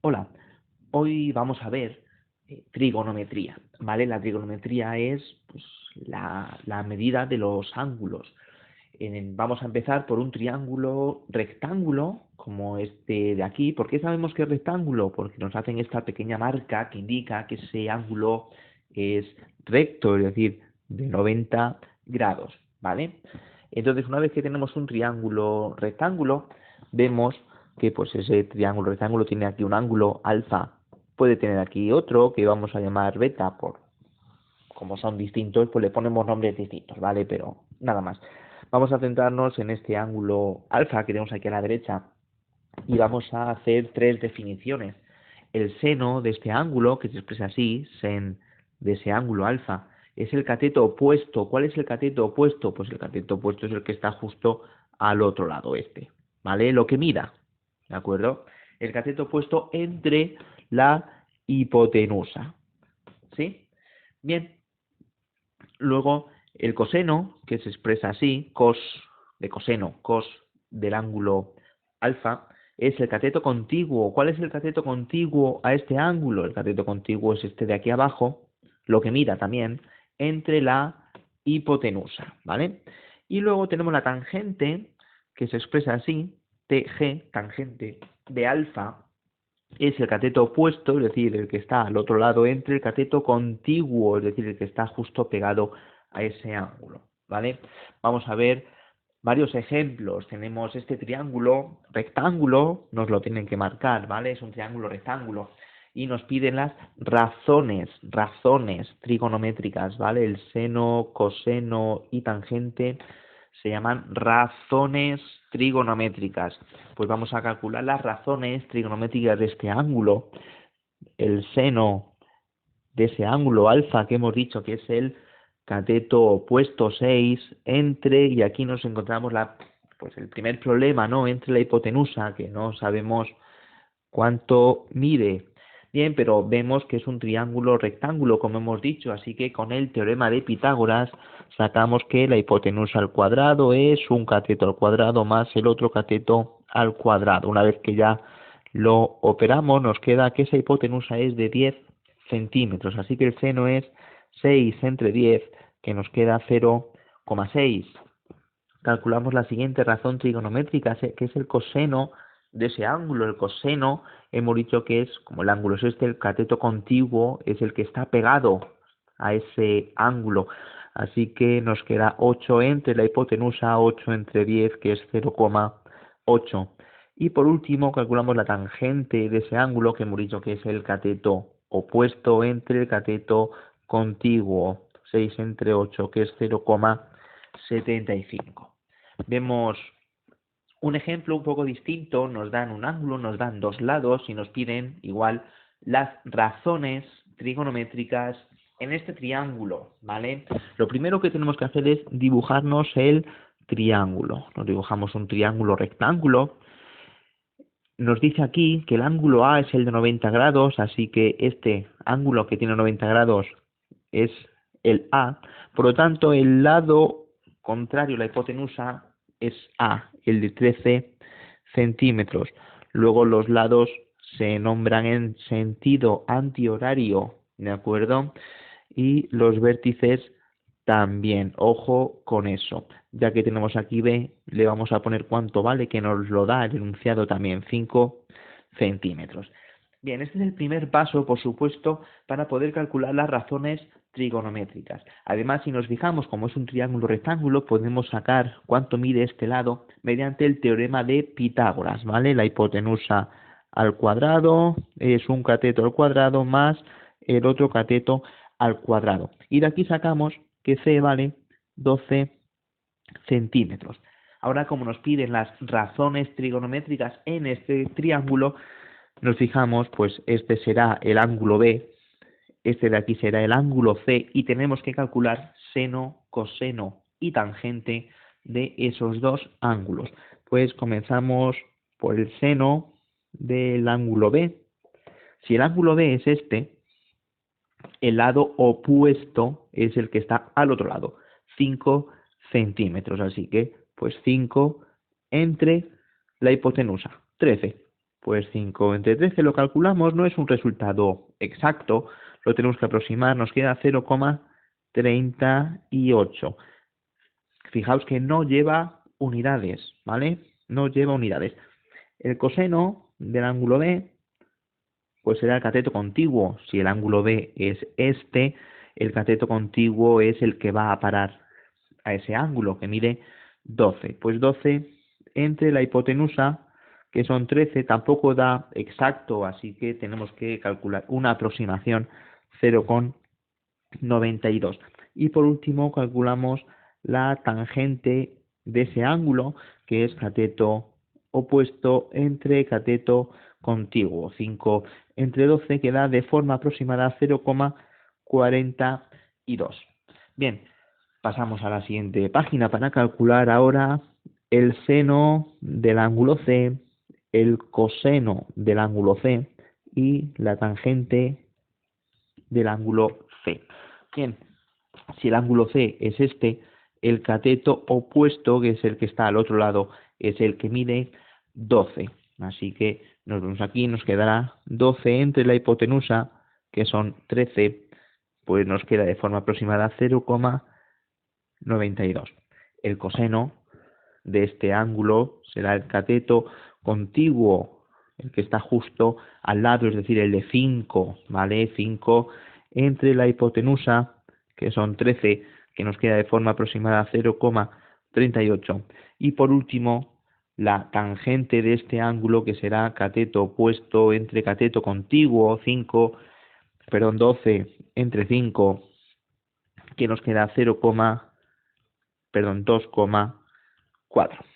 Hola, hoy vamos a ver trigonometría, ¿vale? La trigonometría es pues, la medida de los ángulos. Vamos a empezar por un triángulo rectángulo, como este de aquí. ¿Por qué sabemos que es rectángulo? Porque nos hacen esta pequeña marca que indica que ese ángulo es recto, es decir, de 90 grados, ¿vale? Entonces, una vez que tenemos un triángulo rectángulo, vemos que pues ese triángulo rectángulo tiene aquí un ángulo alfa, puede tener aquí otro que vamos a llamar beta, por como son distintos, pues le ponemos nombres distintos, ¿vale? Pero nada más. Vamos a centrarnos en este ángulo alfa que tenemos aquí a la derecha y vamos a hacer tres definiciones. El seno de este ángulo, que se expresa así, sen de ese ángulo alfa, es el cateto opuesto. ¿Cuál es el cateto opuesto? Pues el cateto opuesto es el que está justo al otro lado, ¿vale? Lo que mida, ¿de acuerdo? El cateto opuesto entre la hipotenusa, ¿sí? Bien, luego el coseno, que se expresa así, cos de coseno, cos del ángulo alfa, es el cateto contiguo. ¿Cuál es el cateto contiguo a este ángulo? El cateto contiguo es este de aquí abajo, lo que mira también, entre la hipotenusa, ¿vale? Y luego tenemos la tangente, que se expresa así, TG, tangente de alfa, es el cateto opuesto, es decir, el que está al otro lado, entre el cateto contiguo, es decir, el que está justo pegado a ese ángulo, ¿vale? Vamos a ver varios ejemplos. Tenemos este triángulo rectángulo, nos lo tienen que marcar, ¿vale? Es un triángulo rectángulo y nos piden las razones trigonométricas, ¿vale? El seno, coseno y tangente se llaman razones trigonométricas. Pues vamos a calcular las razones trigonométricas de este ángulo. El seno de ese ángulo alfa que hemos dicho que es el cateto opuesto 6 entre, y aquí nos encontramos pues el primer problema, ¿no? Entre la hipotenusa, que no sabemos cuánto mide. Bien, pero vemos que es un triángulo rectángulo, como hemos dicho, así que con el teorema de Pitágoras sacamos que la hipotenusa al cuadrado es un cateto al cuadrado más el otro cateto al cuadrado. Una vez que ya lo operamos, nos queda que esa hipotenusa es de 10 centímetros, así que el seno es 6 entre 10, que nos queda 0,6. Calculamos la siguiente razón trigonométrica, que es el coseno de ese ángulo. El coseno, hemos dicho que es, como el ángulo es este, el cateto contiguo es el que está pegado a ese ángulo. Así que nos queda 8 entre la hipotenusa, 8 entre 10, que es 0,8. Y por último, calculamos la tangente de ese ángulo, que hemos dicho que es el cateto opuesto entre el cateto contiguo, 6 entre 8, que es 0,75. Vemos un ejemplo un poco distinto, nos dan un ángulo, nos dan dos lados y nos piden igual las razones trigonométricas en este triángulo, ¿vale? Lo primero que tenemos que hacer es dibujarnos el triángulo. Nos dibujamos un triángulo rectángulo. Nos dice aquí que el ángulo A es el de 90 grados, así que este ángulo que tiene 90 grados es el A. Por lo tanto, el lado contrario, la hipotenusa, es A, el de 13 centímetros. Luego los lados se nombran en sentido antihorario, ¿de acuerdo? Y los vértices también. Ojo con eso. Ya que tenemos aquí B, le vamos a poner cuánto vale, que nos lo da el enunciado también, 5 centímetros. Bien, este es el primer paso, por supuesto, para poder calcular las razones trigonométricas. Además, si nos fijamos, como es un triángulo rectángulo, podemos sacar cuánto mide este lado mediante el teorema de Pitágoras, ¿vale? La hipotenusa al cuadrado es un cateto al cuadrado más el otro cateto al cuadrado. Y de aquí sacamos que C vale 12 centímetros. Ahora, como nos piden las razones trigonométricas en este triángulo, nos fijamos, pues este será el ángulo B, este de aquí será el ángulo C y tenemos que calcular seno, coseno y tangente de esos dos ángulos. Pues comenzamos por el seno del ángulo B. Si el ángulo B es este, el lado opuesto es el que está al otro lado, 5 centímetros. Así que, pues 5 entre la hipotenusa, 13. Pues 5 entre 13 lo calculamos, no es un resultado exacto, lo tenemos que aproximar, nos queda 0,38. Fijaos que no lleva unidades, ¿vale? No lleva unidades. El coseno del ángulo B, pues será el cateto contiguo. Si el ángulo B es este, el cateto contiguo es el que va a parar a ese ángulo, que mide 12. Pues 12 entre la hipotenusa, que son 13, tampoco da exacto, así que tenemos que calcular una aproximación, 0,92. Y por último calculamos la tangente de ese ángulo, que es cateto opuesto entre cateto contiguo. 5 entre 12 que da de forma aproximada 0,42. Bien, pasamos a la siguiente página para calcular ahora el seno del ángulo C, el coseno del ángulo C y la tangente del ángulo C. Bien, si el ángulo C es este, el cateto opuesto, que es el que está al otro lado, es el que mide 12. Así que nos vemos aquí, nos quedará 12 entre la hipotenusa, que son 13, pues nos queda de forma aproximada 0,92. El coseno de este ángulo será el cateto contiguo, el que está justo al lado, es decir, el de 5, ¿vale? 5 entre la hipotenusa, que son 13, que nos queda de forma aproximada 0,38. Y por último, la tangente de este ángulo, que será cateto opuesto entre cateto contiguo, 12 entre 5, que nos queda 2,4.